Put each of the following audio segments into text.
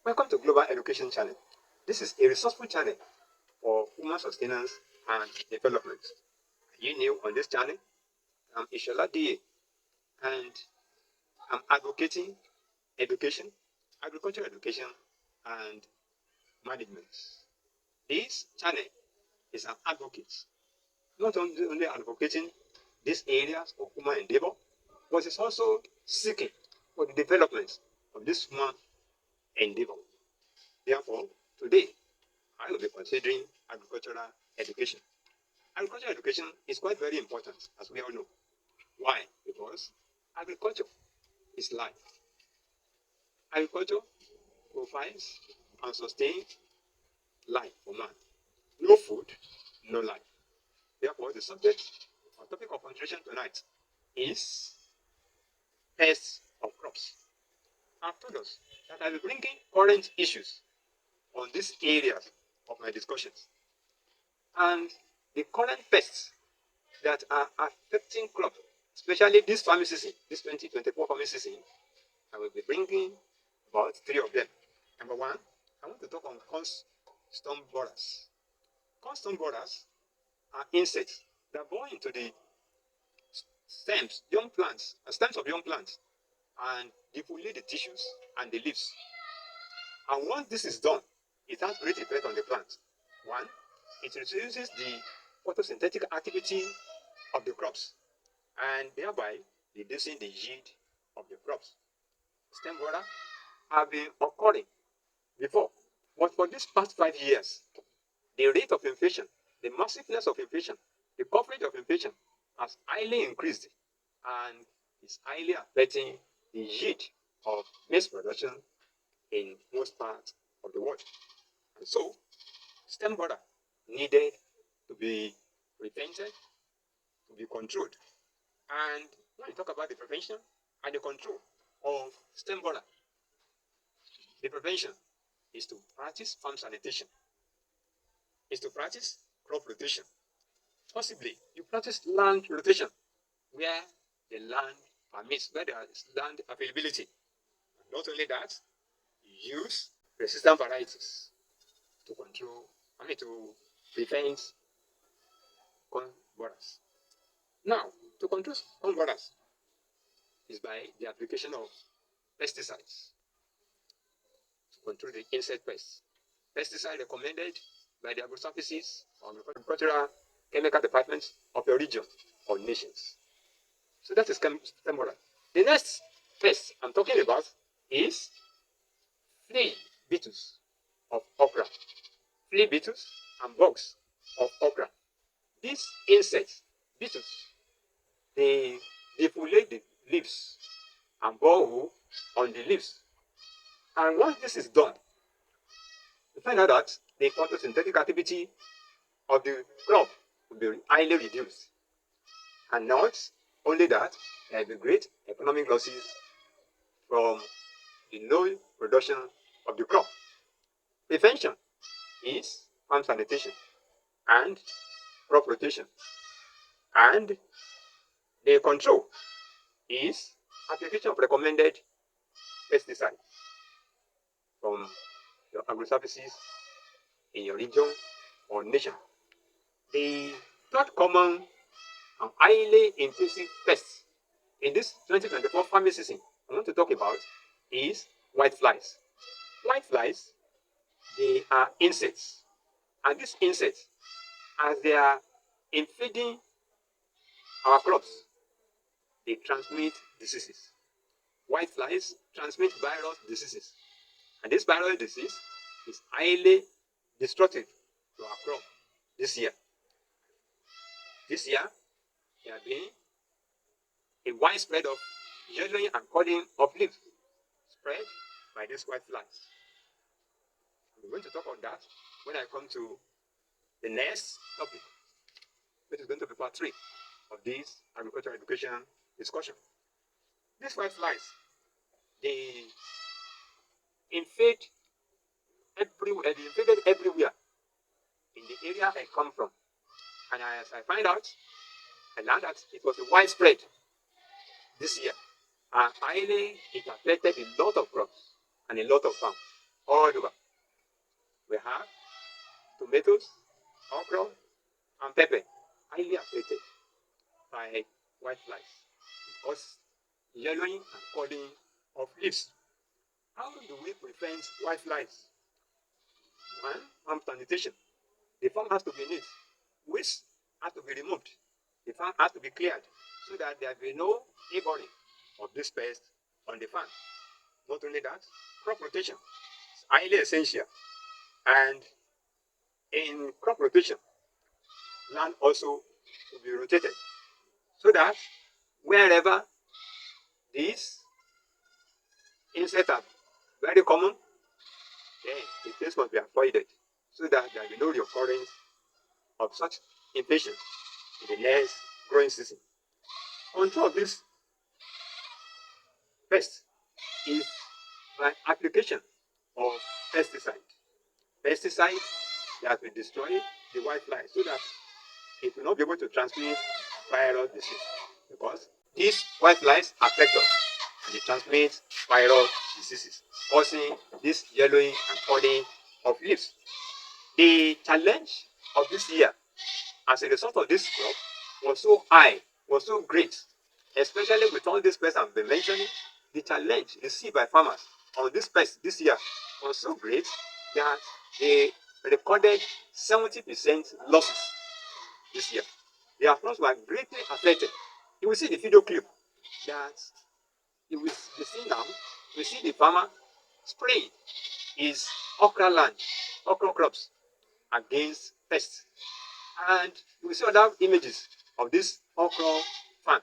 Welcome to Global Education Channel. This is a resourceful channel for human sustenance and development. Are you new on this channel? I'm Isholadavidademola, and I'm advocating education, agricultural education, and management. This channel is an advocate, not only advocating these areas of human endeavor, but it's also seeking for the development of this human endeavor. Therefore, today, I will be considering agricultural education. Agricultural education is quite very important, as we all know. Why? Because agriculture is life. Agriculture provides and sustains life for man. No food, no life. Therefore, the subject or topic of concentration tonight is pests of crops. I've told us that I will be bringing current issues on these areas of my discussions. And the current pests that are affecting crops, especially this farming season, this 2024 farming season, I will be bringing about 3 of them. Number 1, I want to talk on cornstalk borers. Cornstalk borers are insects that bore into the stems, stems of young plants, and defoliate the tissues and the leaves. And once this is done, it has great effect on the plant. 1, it reduces the photosynthetic activity of the crops, and thereby reducing the yield of the crops. Stem borer have been occurring before, but for these past 5 years, the rate of infection, the massiveness of infection, the coverage of infection has highly increased and is highly affecting the yield of maize production in most parts of the world. And so, stem borer needed to be prevented, to be controlled. And when we talk about the prevention and the control of stem borer, the prevention is to practice farm sanitation, is to practice crop rotation. Possibly, you practice land rotation where the land permits, where there is land availability. And not only that, you use resistant varieties to to prevent corn borers. Now, to control corn borers is by the application of pesticides to control the insect pests. Pesticide recommended by the agro-services or agricultural chemical departments of your region or nations. So that is stem borer. The next pest I'm talking about is flea beetles of okra. Flea beetles and bugs of okra. These insects, beetles, they defoliate the leaves and bore wool on the leaves. And once this is done, you find out that the photosynthetic activity of the crop will be highly reduced. And not only that, there will be great economic losses from the low production of the crop. Prevention is farm sanitation and crop rotation. And the control is application of recommended pesticides from your agro-services in your region or nation. The third common and highly invasive pest in this 2024 farming season I want to talk about is white flies. White flies, they are insects, and these insects, as they are invading our crops, they transmit diseases. White flies transmit viral diseases, and this viral disease is highly destructive to our crop this year. This year, there has been a widespread of yellowing and cutting of leaves spread by these white flies. We're going to talk about that when I come to the next topic, which is going to be part 3 of this agricultural education discussion. These white flies, they invade everywhere. They invaded everywhere in the area I come from. And as I find out, I learned that it was widespread this year. And highly, it affected a lot of crops and a lot of farms. all over. We have tomatoes, okra, and pepper, highly affected by white flies. It causes yellowing and coloring of leaves. How do we prevent white flies? One, farm sanitation. The farm has to be neat. Waste has to be removed. The farm has to be cleared so that there will be no inbreeding of this pest on the farm. Not only that, crop rotation is highly essential. And in crop rotation, land also will be rotated so that wherever these insects are very common, then the place must be avoided so that there will be no recurrence of such infections in the next growing season. Control of this pest is by application of pesticide. Pesticide that will destroy the white fly so that it will not be able to transmit viral disease, because these white flies affect us and they transmit viral diseases, causing this yellowing and coloring of leaves. The challenge of this year as a result of this crop was so high, was so great, especially with all these pests I've been mentioning. The challenge received by farmers on this pest this year was so great that they recorded 70% losses this year. Their crops were greatly affected. You will see the video clip that you will see now. You see the farmer spraying his okra land, okra crops against pests. And you will see other images of this okra farm.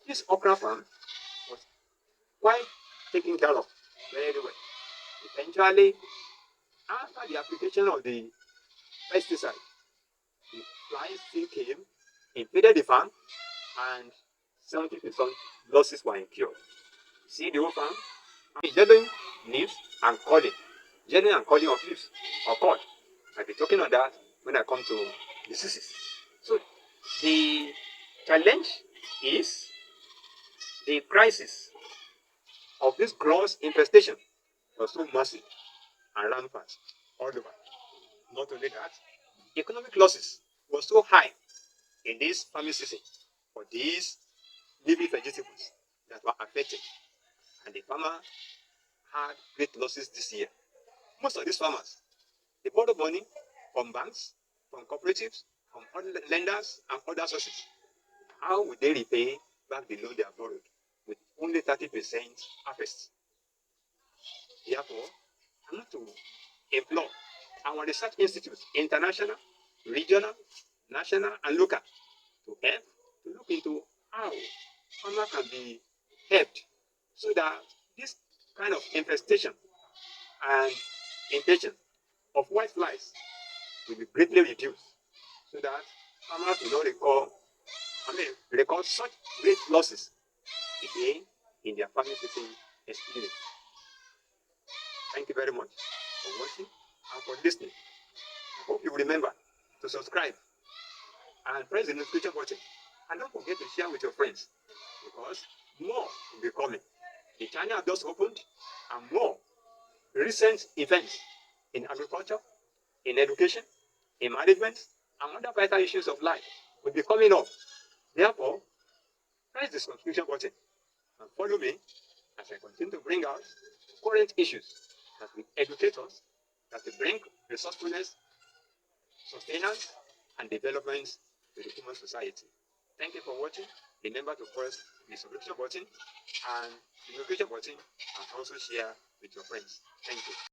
This okra farm was quite taken care of very well. Eventually, after the application of the pesticide, the flies still came, invaded the farm, and 70% losses were incurred. See the whole farm? Yellowing leaves and coloring. Yellowing and coloring of leaves occurred. I'll be talking on that when I come to diseases. So the challenge is the crisis of this gross infestation was so massive and rampant all over. Not only that, economic losses was so high in this farming season for these leafy vegetables that were affected, and the farmer had great losses this year. Most of these farmers, they borrowed money from banks, from cooperatives, from other lenders and other sources. How will they repay back the loan they have borrowed with only 30% harvest? Therefore, I want to implore our research institutes, international, regional, national, and local, to help to look into how farmers can be helped so that this kind of infestation and infection of white flies will be greatly reduced so that farmers will not record such great losses again in their farming season experience. Thank you very much for watching and for listening. I hope you remember to subscribe and press the notification button. And don't forget to share with your friends, because more will be coming. The channel just opened, and more recent events in agriculture, in education, in management, and other vital issues of life will be coming up. Therefore, press the subscription button and follow me as I continue to bring out current issues that will educate us, that will bring resourcefulness, sustenance, and development to the human society. Thank you for watching. Remember to press the subscription button and the notification button, and also share with your friends. Thank you.